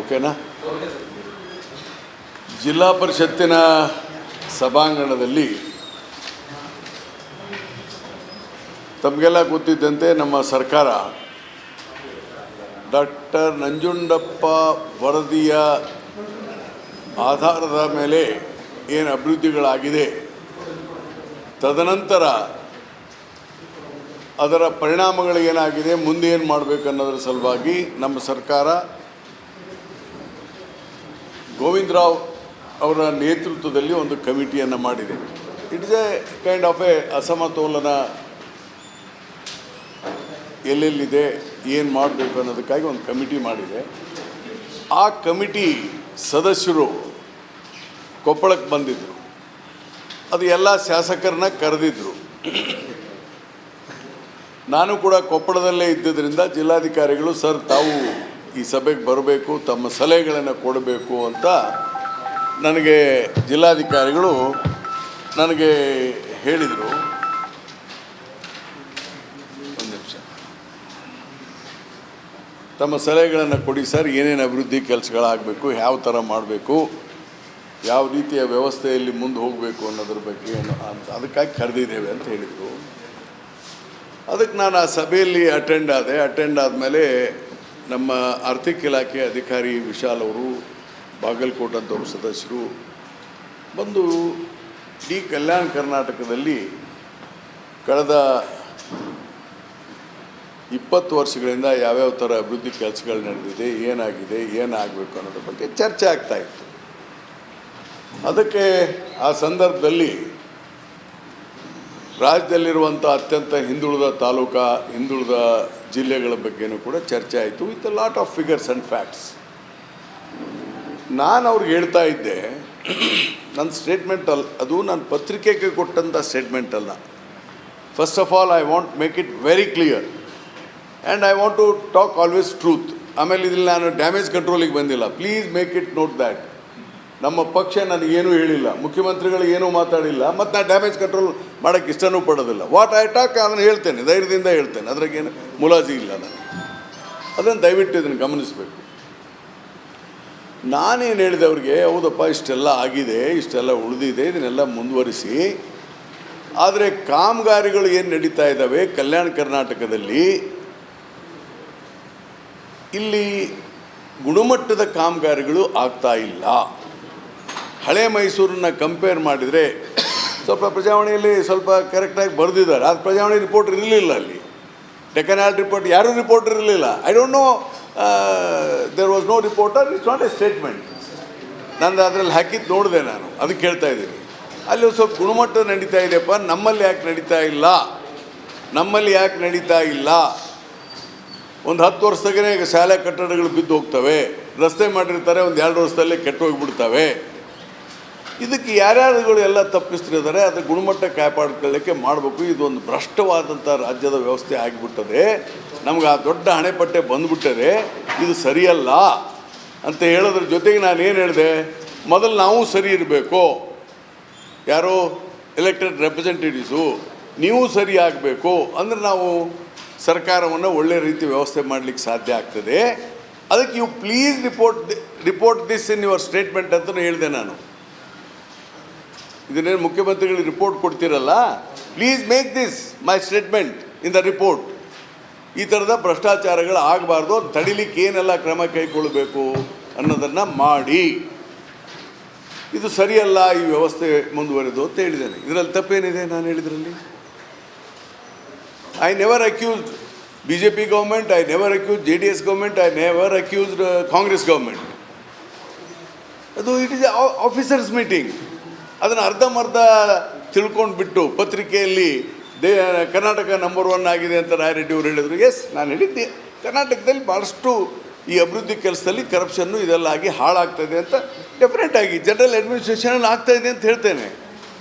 ಓಕೆನಾ? ಜಿಲ್ಲಾ ಪರಿಷತ್ತಿನ ಸಭಾಂಗಣದಲ್ಲಿ ತಮಗೆಲ್ಲ ಗೊತ್ತಿದ್ದಂತೆ ನಮ್ಮ ಸರ್ಕಾರ ಡಾಕ್ಟರ್ ನಂಜುಂಡಪ್ಪ ವರದಿಯ ಆಧಾರದ ಮೇಲೆ ಏನು ಅಭಿವೃದ್ಧಿಗಳಾಗಿದೆ, ತದನಂತರ ಅದರ ಪರಿಣಾಮಗಳು ಏನಾಗಿದೆ, ಮುಂದೆ ಏನು ಮಾಡಬೇಕು ಅನ್ನೋದರ ಸಲುವಾಗಿ ನಮ್ಮ ಸರ್ಕಾರ ಗೋವಿಂದರಾವ್ ಅವರ ನೇತೃತ್ವದಲ್ಲಿ ಒಂದು ಕಮಿಟಿಯನ್ನು ಮಾಡಿದೆ. It's A kind of A ಅಸಮತೋಲನ, ಎಲ್ಲೆಲ್ಲಿದೆ, ಏನು ಮಾಡಬೇಕು ಅನ್ನೋದಕ್ಕಾಗಿ ಒಂದು ಕಮಿಟಿ ಮಾಡಿದೆ. ಆ ಕಮಿಟಿ ಸದಸ್ಯರು ಕೊಪ್ಪಳಕ್ಕೆ ಬಂದಿದ್ದರು. ಅದು ಎಲ್ಲ ಶಾಸಕರನ್ನ ಕರೆದಿದ್ದರು. ನಾನು ಕೂಡ ಕೊಪ್ಪಳದಲ್ಲೇ ಇದ್ದಿದ್ದರಿಂದ ಜಿಲ್ಲಾಧಿಕಾರಿಗಳು, ಸರ್ ತಾವು ಈ ಸಭೆಗೆ ಬರಬೇಕು, ತಮ್ಮ ಸಲಹೆಗಳನ್ನು ಕೊಡಬೇಕು ಅಂತ ನನಗೆ ಜಿಲ್ಲಾಧಿಕಾರಿಗಳು ನನಗೆ ಹೇಳಿದರು. ಒಂದು ನಿಮಿಷ, ತಮ್ಮ ಸಲಹೆಗಳನ್ನು ಕೊಡಿ ಸರ್, ಏನೇನು ಅಭಿವೃದ್ಧಿ ಕೆಲಸಗಳಾಗಬೇಕು, ಯಾವ ಥರ ಮಾಡಬೇಕು, ಯಾವ ರೀತಿಯ ವ್ಯವಸ್ಥೆಯಲ್ಲಿ ಮುಂದೆ ಹೋಗಬೇಕು ಅನ್ನೋದ್ರ ಬಗ್ಗೆ ಅಂತ ಅದಕ್ಕಾಗಿ ಕರೆದಿದ್ದೇವೆ ಅಂತ ಹೇಳಿದರು. ಅದಕ್ಕೆ ನಾನು ಆ ಸಭೆಯಲ್ಲಿ ಅಟೆಂಡ್ ಆದಮೇಲೆ ನಮ್ಮ ಆರ್ಥಿಕ ಇಲಾಖೆ ಅಧಿಕಾರಿ ವಿಶಾಲ್ ಅವರು, ಬಾಗಲಕೋಟೆ ಅಂತವರು ಸದಸ್ಯರು ಬಂದು ಇಡೀ ಕಲ್ಯಾಣ ಕರ್ನಾಟಕದಲ್ಲಿ ಕಳೆದ 20 ವರ್ಷಗಳಿಂದ ಯಾವ್ಯಾವ ಥರ ಅಭಿವೃದ್ಧಿ ಕೆಲಸಗಳು ನಡೆದಿದೆ, ಏನಾಗಿದೆ, ಏನಾಗಬೇಕು ಅನ್ನೋದ್ರ ಬಗ್ಗೆ ಚರ್ಚೆ ಆಗ್ತಾಯಿತ್ತು. ಅದಕ್ಕೆ ಆ ಸಂದರ್ಭದಲ್ಲಿ ರಾಜ್ಯದಲ್ಲಿರುವಂಥ ಅತ್ಯಂತ ಹಿಂದುಳಿದ ತಾಲೂಕಾ, ಹಿಂದುಳಿದ ಜಿಲ್ಲೆಗಳ ಬಗ್ಗೆನೂ ಕೂಡ ಚರ್ಚೆ ಆಯಿತು, with a lot of figures and facts. ನಾನು ಅವ್ರಿಗೆ ಹೇಳ್ತಾ ಇದ್ದೆ, ನನ್ನ ಸ್ಟೇಟ್ಮೆಂಟ್ ಅದು ನಾನು ಪತ್ರಿಕೆಗೆ ಕೊಟ್ಟಂಥ ಸ್ಟೇಟ್ಮೆಂಟ್ ಅಲ್ಲ. First of all I want make it very clear and I want to talk always truth. ಆಮೇಲೆ ಇಲ್ಲಿ ನಾನು ಡ್ಯಾಮೇಜ್ ಕಂಟ್ರೋಲಿಗೆ ಬಂದಿಲ್ಲ. Please make it note that. ನಮ್ಮ ಪಕ್ಷ ನನಗೇನೂ ಹೇಳಿಲ್ಲ, ಮುಖ್ಯಮಂತ್ರಿಗಳು ಏನೂ ಮಾತಾಡಿಲ್ಲ, ಮತ್ತು ನಾನು ಡ್ಯಾಮೇಜ್ ಕಂಟ್ರೋಲ್ ಮಾಡೋಕ್ಕೆ ಇಷ್ಟನೂ ಪಡೋದಿಲ್ಲ. ವಾಟ್ ಐ ಟಾಕ್ ಅದನ್ನು ಹೇಳ್ತೇನೆ, ಧೈರ್ಯದಿಂದ ಹೇಳ್ತೇನೆ, ಅದ್ರಾಗೇನು ಮುಲಾಜಿ ಇಲ್ಲ. ನಾನು ಅದನ್ನು ದಯವಿಟ್ಟು ಇದನ್ನು ಗಮನಿಸಬೇಕು. ನಾನೇನು ಹೇಳಿದೆ ಅವ್ರಿಗೆ, ಹೌದಪ್ಪ ಇಷ್ಟೆಲ್ಲ ಆಗಿದೆ, ಇಷ್ಟೆಲ್ಲ ಉಳಿದಿದೆ, ಇದನ್ನೆಲ್ಲ ಮುಂದುವರಿಸಿ, ಆದರೆ ಕಾಮಗಾರಿಗಳು ಏನು ನಡೀತಾ ಇದ್ದಾವೆ ಕಲ್ಯಾಣ ಕರ್ನಾಟಕದಲ್ಲಿ, ಇಲ್ಲಿ ಗುಣಮಟ್ಟದ ಕಾಮಗಾರಿಗಳು ಆಗ್ತಾ ಇಲ್ಲ. ಹಳೆ ಮೈಸೂರನ್ನ ಕಂಪೇರ್ ಮಾಡಿದರೆ ಸ್ವಲ್ಪ ಪ್ರಜಾವಾಣಿಯಲ್ಲಿ ಸ್ವಲ್ಪ ಕರೆಕ್ಟಾಗಿ ಬರೆದಿದ್ದಾರೆ. ಅದು ಪ್ರಜಾವಾಣಿ ರಿಪೋರ್ಟ್ ಇರಲಿಲ್ಲ, ಅಲ್ಲಿ ಡೆಕ್ಕನ್ ಹ್ಯಾರಲ್ಡ್ ರಿಪೋರ್ಟ್ ಯಾರೂ ರಿಪೋರ್ಟ್ ಇರಲಿಲ್ಲ. I don't know, there was no reporter, it's not a statement. ನಂದು ಅದರಲ್ಲಿ ಹಾಕಿದ್ದು ನೋಡಿದೆ ನಾನು, ಅದಕ್ಕೆ ಹೇಳ್ತಾ ಇದ್ದೀನಿ. ಅಲ್ಲಿ ಒಂದು ಸ್ವಲ್ಪ ಗುಣಮಟ್ಟ ನಡೀತಾ ಇದೆಯಪ್ಪ, ನಮ್ಮಲ್ಲಿ ಯಾಕೆ ನಡೀತಾ ಇಲ್ಲ? ಒಂದು 10 ವರ್ಷದಾಗೇ ಈಗ ಶಾಲೆ ಕಟ್ಟಡಗಳು ಬಿದ್ದು ಹೋಗ್ತವೆ, ರಸ್ತೆ ಮಾಡಿರ್ತಾರೆ, ಒಂದು 2 ವರ್ಷದಲ್ಲೇ ಕೆಟ್ಟು ಹೋಗಿಬಿಡ್ತವೆ. ಇದಕ್ಕೆ ಯಾರ್ಯಾರುಗಳು ಎಲ್ಲ ತಪ್ಪಿಸ್ತಿದ್ದಾರೆ, ಅದರ ಗುಣಮಟ್ಟ ಕಾಪಾಡ್ಕೊಳ್ಳೋಕ್ಕೆ ಮಾಡಬೇಕು. ಇದೊಂದು ಭ್ರಷ್ಟವಾದಂಥ ರಾಜ್ಯದ ವ್ಯವಸ್ಥೆ ಆಗಿಬಿಟ್ಟದೆ, ನಮ್ಗೆ ಆ ದೊಡ್ಡ ಹಣೆಪಟ್ಟೆ ಬಂದುಬಿಟ್ಟದೆ, ಇದು ಸರಿಯಲ್ಲ ಅಂತ ಹೇಳೋದ್ರ ಜೊತೆಗೆ ನಾನು ಏನು ಹೇಳಿದೆ, ಮೊದಲು ನಾವು ಸರಿ ಇರಬೇಕು, ಯಾರೋ ಎಲೆಕ್ಟೆಡ್ ರೆಪ್ರೆಸೆಂಟೇಟಿವ್ಸು ನೀವು ಸರಿ ಆಗಬೇಕು, ಅಂದರೆ ನಾವು ಸರ್ಕಾರವನ್ನು ಒಳ್ಳೆ ರೀತಿ ವ್ಯವಸ್ಥೆ ಮಾಡಲಿಕ್ಕೆ ಸಾಧ್ಯ ಆಗ್ತದೆ. ಅದಕ್ಕೆ you please report this in your statement ಅಂತಲೂ ಹೇಳಿದೆ ನಾನು. ಇದನ್ನೇನು ಮುಖ್ಯಮಂತ್ರಿಗಳಿಗೆ ರಿಪೋರ್ಟ್ ಕೊಡ್ತೀರಲ್ಲ, please make this my statement in the report. ಈ ಥರದ ಭ್ರಷ್ಟಾಚಾರಗಳು ಆಗಬಾರ್ದು, ತಡಿಲಿಕ್ಕೆ ಏನೆಲ್ಲ ಕ್ರಮ ಕೈಗೊಳ್ಳಬೇಕು ಅನ್ನೋದನ್ನು ಮಾಡಿ. ಇದು ಸರಿಯಲ್ಲ ಈ ವ್ಯವಸ್ಥೆ ಮುಂದುವರೆದು ಅಂತ ಹೇಳಿದ್ದೇನೆ. ಇದರಲ್ಲಿ ತಪ್ಪೇನಿದೆ ನಾನು ಹೇಳಿದ್ರಲ್ಲಿ? I never accused BJP government, I never accused JDS government, I never accused Congress government. ಅದು ಇಟ್ ಈಸ್ ಆಫೀಸರ್ಸ್ ಮೀಟಿಂಗ್. ಅದನ್ನು ಅರ್ಧಂಬರ್ಧ ತಿಳ್ಕೊಂಡು ಬಿಟ್ಟು ಪತ್ರಿಕೆಯಲ್ಲಿ ಕರ್ನಾಟಕ ನಂಬರ್ 1 ಆಗಿದೆ ಅಂತ ರಾಯರೆಡ್ಡಿ ಅವರು ಹೇಳಿದರು. ಎಸ್, ನಾನು ಹೇಳಿದ್ದೆ, ಕರ್ನಾಟಕದಲ್ಲಿ ಭಾಳಷ್ಟು ಈ ಅಭಿವೃದ್ಧಿ ಕೆಲಸದಲ್ಲಿ ಕರಪ್ಷನ್ನು ಇದೆಲ್ಲ ಆಗಿ ಹಾಳಾಗ್ತಾಯಿದೆ ಅಂತ ಡೆಫಿನೆಟಾಗಿ ಜನರಲ್ ಅಡ್ಮಿನಿಸ್ಟ್ರೇಷನಲ್ಲಿ ಆಗ್ತಾಯಿದೆ ಅಂತ ಹೇಳ್ತೇನೆ.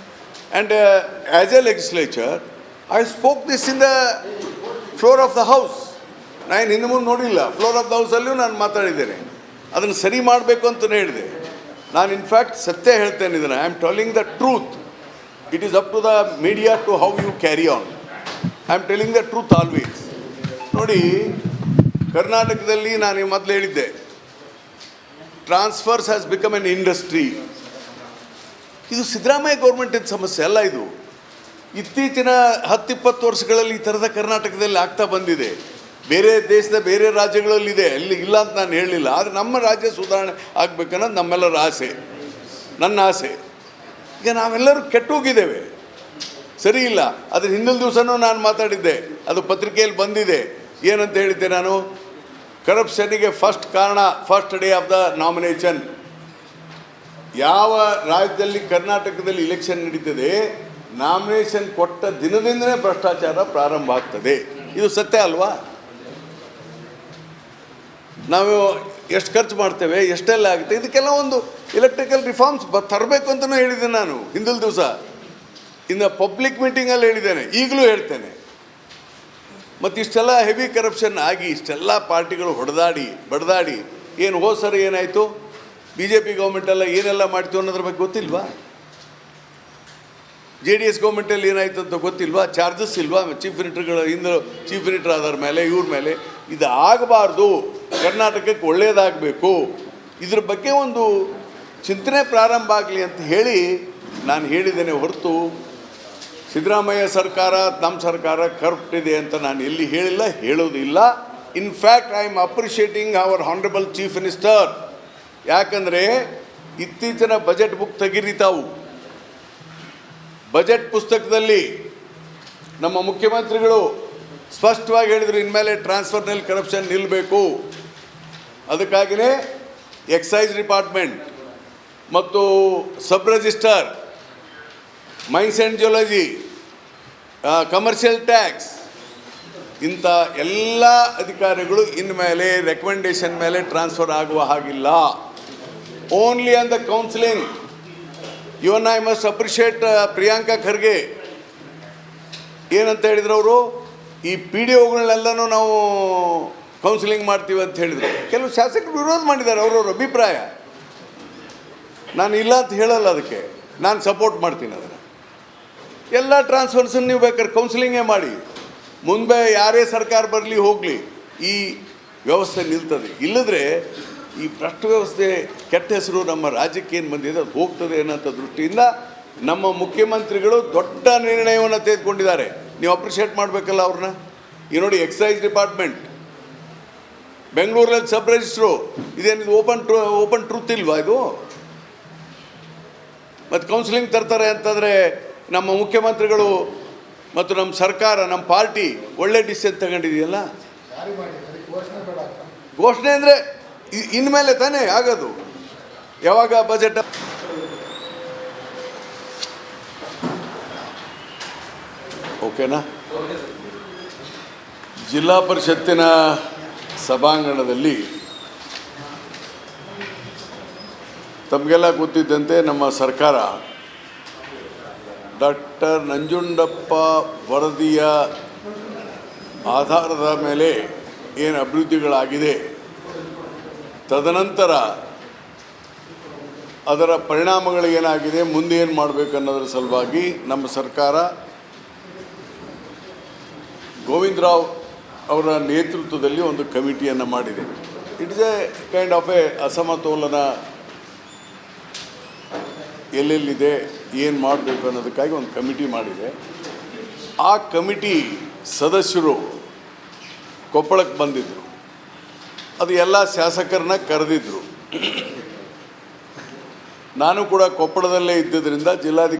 And as A legislature I spoke this in the floor of the house. ನಾನು ಹಿಂದೆ ಮುಂದೆ ನೋಡಿಲ್ಲ, ಫ್ಲೋರ್ ಆಫ್ ದ ಹೌಸಲ್ಲಿಯೂ ನಾನು ಮಾತಾಡಿದ್ದೇನೆ. ಅದನ್ನು ಸರಿ ಮಾಡಬೇಕು ಅಂತಲೇ ಹೇಳಿದೆ ನಾನು. ಇನ್ಫ್ಯಾಕ್ಟ್ ಸತ್ಯ ಹೇಳ್ತೇನೆ ಇದನ್ನು. I am telling the truth. It is up to the media to how you carry on. I am telling the truth always. ನೋಡಿ, ಕರ್ನಾಟಕದಲ್ಲಿ ನಾನು ಮೊದಲು ಹೇಳಿದ್ದೆ, transfers has become an industry. ಇದು ಸಿದ್ದರಾಮಯ್ಯ ಗೌರ್ಮೆಂಟಿನ ಸಮಸ್ಯೆ ಅಲ್ಲ. ಇದು ಇತ್ತೀಚಿನ 10-20 ವರ್ಷಗಳಲ್ಲಿ ಈ ಥರದ ಕರ್ನಾಟಕದಲ್ಲಿ ಆಗ್ತಾ ಬಂದಿದೆ. ಬೇರೆ ದೇಶದ ಬೇರೆ ರಾಜ್ಯಗಳಲ್ಲಿದೆ, ಅಲ್ಲಿ ಇಲ್ಲ ಅಂತ ನಾನು ಹೇಳಲಿಲ್ಲ. ಆದರೆ ನಮ್ಮ ರಾಜ್ಯ ಸುಧಾರಣೆ ಆಗಬೇಕನ್ನೋದು ನಮ್ಮೆಲ್ಲರ ಆಸೆ, ನನ್ನ ಆಸೆ. ಈಗ ನಾವೆಲ್ಲರೂ ಕೆಟ್ಟೋಗಿದ್ದೇವೆ, ಸರಿ ಇಲ್ಲ. ಅದ್ರ ಹಿಂದಿನ ದಿವಸನೂ ನಾನು ಮಾತಾಡಿದ್ದೆ, ಅದು ಪತ್ರಿಕೆಯಲ್ಲಿ ಬಂದಿದೆ. ಏನಂತ ಹೇಳಿದ್ದೆ ನಾನು? ಕರಪ್ಷನ್ನಿಗೆ ಫಸ್ಟ್ ಕಾರಣ first day of the nomination. ಯಾವ ರಾಜ್ಯದಲ್ಲಿ ಕರ್ನಾಟಕದಲ್ಲಿ ಇಲೆಕ್ಷನ್ ನಡೀತದೆ, ನಾಮಿನೇಷನ್ ಕೊಟ್ಟ ದಿನದಿಂದಲೇ ಭ್ರಷ್ಟಾಚಾರ ಪ್ರಾರಂಭ ಆಗ್ತದೆ. ಇದು ಸತ್ಯ ಅಲ್ವಾ? ನಾವು ಎಷ್ಟು ಖರ್ಚು ಮಾಡ್ತೇವೆ, ಎಷ್ಟೆಲ್ಲ ಆಗುತ್ತೆ, ಇದಕ್ಕೆಲ್ಲ ಒಂದು ಎಲೆಕ್ಟ್ರಿಕಲ್ ರಿಫಾರ್ಮ್ಸ್ ತರಬೇಕು ಅಂತಲೂ ಹೇಳಿದ್ದೆ ನಾನು ಹಿಂದಿನ ದಿವಸ. ಇನ್ನು ಪಬ್ಲಿಕ್ ಮೀಟಿಂಗಲ್ಲಿ ಹೇಳಿದ್ದೇನೆ, ಈಗಲೂ ಹೇಳ್ತೇನೆ. ಮತ್ತು ಇಷ್ಟೆಲ್ಲ ಹೆವಿ ಕರಪ್ಷನ್ ಆಗಿ ಇಷ್ಟೆಲ್ಲ ಪಾರ್ಟಿಗಳು ಬಡದಾಡಿ ಏನು ಹೋದ ಸರಿ ಏನಾಯಿತು, BJP ಗೌರ್ಮೆಂಟೆಲ್ಲ ಏನೆಲ್ಲ ಮಾಡ್ತು ಅನ್ನೋದ್ರ ಬಗ್ಗೆ ಗೊತ್ತಿಲ್ವಾ? JDS ಗೌರ್ಮೆಂಟಲ್ಲಿ ಏನಾಯಿತು ಅಂತ ಗೊತ್ತಿಲ್ವಾ? ಚಾರ್ಜಸ್ ಇಲ್ವಾ ಚೀಫ್ ಮಿನಿಸ್ಟರ್ಗಳು? ಹಿಂದೆ ಚೀಫ್ ಮಿನಿಸ್ಟರ್ ಆದರ ಮೇಲೆ ಇವ್ರ ಮೇಲೆ ಇದು ಆಗಬಾರ್ದು, ಕರ್ನಾಟಕಕ್ಕೆ ಒಳ್ಳೆಯದಾಗಬೇಕು, ಇದ್ರ ಬಗ್ಗೆ ಒಂದು ಚಿಂತನೆ ಪ್ರಾರಂಭ ಆಗಲಿ ಅಂತ ಹೇಳಿ ನಾನು ಹೇಳಿದ್ದೇನೆ ಹೊರತು ಸಿದ್ದರಾಮಯ್ಯ ಸರ್ಕಾರ, ನಮ್ಮ ಸರ್ಕಾರ ಕರಪ್ಟ್ ಇದೆ ಅಂತ ನಾನು ಎಲ್ಲಿ ಹೇಳಿಲ್ಲ, ಹೇಳೋದಿಲ್ಲ. In fact I am appreciating our honourable chief minister. ಯಾಕಂದರೆ ಇತ್ತೀಚಿನ ಬಜೆಟ್ ಬುಕ್ ತೆಗೀರಿ ತಾವು. ಬಜೆಟ್ ಪುಸ್ತಕದಲ್ಲಿ ನಮ್ಮ ಮುಖ್ಯಮಂತ್ರಿಗಳು ಸ್ಪಷ್ಟವಾಗಿ ಹೇಳಿದರು, ಇನ್ಮೇಲೆ ಟ್ರಾನ್ಸ್ಫರ್ನಲ್ಲಿ ಕರಪ್ಷನ್ ನಿಲ್ಲಬೇಕು. ಅದಕ್ಕಾಗಿಯೇ ಎಕ್ಸೈಸ್ ಡಿಪಾರ್ಟ್ಮೆಂಟ್ ಮತ್ತು sub register, mains and geology, commercial tax, ಇಂಥ ಎಲ್ಲ ಅಧಿಕಾರಿಗಳು ಇನ್ಮೇಲೆ ರೆಕಮೆಂಡೇಶನ್ ಮೇಲೆ ಟ್ರಾನ್ಸ್ಫರ್ ಆಗುವ ಹಾಗಿಲ್ಲ. Only on the counselling. Even I must appreciate Priyanka Kharge. ಏನಂತ ಹೇಳಿದ್ರು ಅವರು, ಈ PDOಗಳನ್ನೆಲ್ಲನೂ ನಾವು ಕೌನ್ಸಿಲಿಂಗ್ ಮಾಡ್ತೀವಿ ಅಂತ ಹೇಳಿದರು. ಕೆಲವು ಶಾಸಕರು ವಿರೋಧ ಮಾಡಿದ್ದಾರೆ, ಅವರವ್ರ ಅಭಿಪ್ರಾಯ. ನಾನು ಇಲ್ಲ ಅಂತ ಹೇಳಲ್ಲ, ಅದಕ್ಕೆ ನಾನು ಸಪೋರ್ಟ್ ಮಾಡ್ತೀನಿ. ಅದನ್ನು ಎಲ್ಲ ಟ್ರಾನ್ಸ್ಫರ್ಸನ್ನು ನೀವು ಬೇಕಾದ್ರೆ ಕೌನ್ಸಿಲಿಂಗೇ ಮಾಡಿ. ಮುಂದೆ ಯಾರೇ ಸರ್ಕಾರ ಬರಲಿ ಹೋಗಲಿ, ಈ ವ್ಯವಸ್ಥೆ ನಿಲ್ತದೆ. ಇಲ್ಲದ್ರೆ ಈ ಭ್ರಷ್ಟ ವ್ಯವಸ್ಥೆ ಕೆಟ್ಟ ಹೆಸರು ನಮ್ಮ ರಾಜ್ಯಕ್ಕೆ ಏನು ಬಂದಿದೆ ಅದು ಹೋಗ್ತದೆ ಅನ್ನೋಂಥ ದೃಷ್ಟಿಯಿಂದ ನಮ್ಮ ಮುಖ್ಯಮಂತ್ರಿಗಳು ದೊಡ್ಡ ನಿರ್ಣಯವನ್ನು ತೆಗೆದುಕೊಂಡಿದ್ದಾರೆ. ನೀವು ಅಪ್ರಿಷಿಯೇಟ್ ಮಾಡಬೇಕಲ್ಲ ಅವ್ರನ್ನ. ಈ ನೋಡಿ, ಎಕ್ಸೈಸ್ ಡಿಪಾರ್ಟ್ಮೆಂಟ್ ಬೆಂಗಳೂರಲ್ಲಿ ಸಬ್ ರಿಜಿಸ್ಟ್ರು, ಇದೇನಿದು ಓಪನ್ ಟ್ರೂತ್ ಇಲ್ವಾ ಇದು? ಮತ್ತು ಕೌನ್ಸಿಲಿಂಗ್ ತರ್ತಾರೆ ಅಂತಂದರೆ ನಮ್ಮ ಮುಖ್ಯಮಂತ್ರಿಗಳು ಮತ್ತು ನಮ್ಮ ಸರ್ಕಾರ, ನಮ್ಮ ಪಾರ್ಟಿ ಒಳ್ಳೆ ಡಿಸಿಷನ್ ತಗೊಂಡಿದೆಯಲ್ಲ. ಘೋಷಣೆ ಅಂದರೆ ಇನ್ಮೇಲೆ ತಾನೇ ಆಗೋದು. ಯಾವಾಗ ಬಜೆಟ್? ಓಕೆನಾ? ಜಿಲ್ಲಾ ಪರಿಷತ್ತಿನ ಸಭಾಂಗಣದಲ್ಲಿ ತಮಗೆಲ್ಲ ಗೊತ್ತಿದ್ದಂತೆ ನಮ್ಮ ಸರ್ಕಾರ ಡಾಕ್ಟರ್ ನಂಜುಂಡಪ್ಪ ವರದಿಯ ಆಧಾರದ ಮೇಲೆ ಏನು ಅಭಿವೃದ್ಧಿಗಳಾಗಿದೆ, ತದನಂತರ ಅದರ ಪರಿಣಾಮಗಳು ಏನಾಗಿದೆ, ಮುಂದೆ ಏನು ಮಾಡಬೇಕು ಅನ್ನೋದ್ರ ಸಲುವಾಗಿ ನಮ್ಮ ಸರ್ಕಾರ ಗೋವಿಂದರಾವ್ ಅವರ ನೇತೃತ್ವದಲ್ಲಿ ಒಂದು ಕಮಿಟಿಯನ್ನು ಮಾಡಿದೆ. It is A kind of A ಅಸಮತೋಲನ, ಎಲ್ಲೆಲ್ಲಿದೆ, ಏನು ಮಾಡಬೇಕು ಅನ್ನೋದಕ್ಕಾಗಿ ಒಂದು ಕಮಿಟಿ ಮಾಡಿದೆ. ಆ ಕಮಿಟಿ ಸದಸ್ಯರು ಕೊಪ್ಪಳಕ್ಕೆ ಬಂದಿದ್ದರು. ಅದು ಎಲ್ಲ ಶಾಸಕರನ್ನ ಕರೆದಿದ್ದರು. ನಾನು ಕೂಡ ಕೊಪ್ಪಳದಲ್ಲೇ ಇದ್ದಿದ್ದರಿಂದ ಜಿಲ್ಲಾಧಿಕಾರಿ